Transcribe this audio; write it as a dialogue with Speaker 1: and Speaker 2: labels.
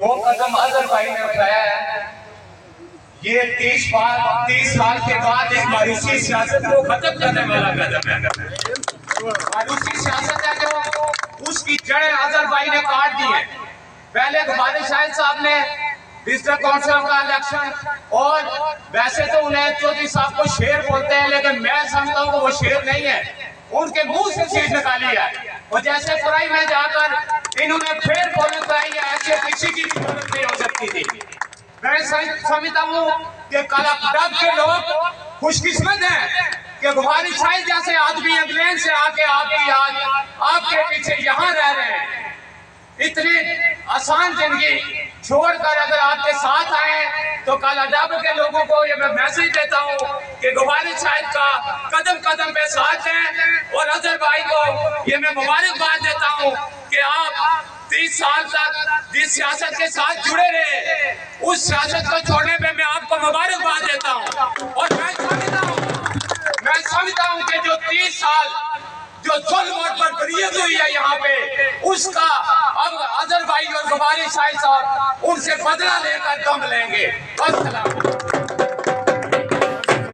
Speaker 1: वो कदम अजहर भाई ने उठाया है, ये 30 साल के बाद एक मायूसी सियासत को खत्म करने वाला कदम है। मायूसी सियासत है जो उसकी जड़ें अजहर भाई ने काट दी है। पहले गुबारी शाहिद साहब ने डिस्ट्रिक्ट काउंसिल का इलेक्शन, और वैसे तो उन्हें चौधरी साहब को शेर बोलते हैं, लेकिन मैं समझता हूँ कि वो शेर नहीं है, उनके मुंह से सीट निकाली है। और जैसे कुराई में जाकर इन्होंने फिर बोली कराई है, ऐसे किसी की जरूरत नहीं हो सकती थी। मैं समझता हूँ कि कलकत्ता के लोग खुशकिस्मत हैं कि गुबारी शाहिद जैसे आदमी इंग्लैंड से आके आपकी आज आपके पीछे यहाँ रह रहे हैं। इतनी आसान जिंदगी छोड़कर अगर आपके साथ आए तो कल अदाब के लोगों को ये मैं मैसेज देता हूँ कि गुबारी शाहिद का कदम कदम पे साथ है। और अजहर भाई को ये मैं मुबारकबाद देता हूँ कि आप 30 साल तक जिस सियासत के साथ जुड़े रहे, उस सियासत को छोड़ने पे मैं आपको मुबारकबाद देता हूँ। और मैं समझता हूँ कि जो 30 साल जो जुल्म और बर्बरियत हुई है यहाँ पे, उसका अब अजहर भाई और गुबारी शाहिद साहब उनसे बदला लेकर दम लेंगे। अस्सलाम।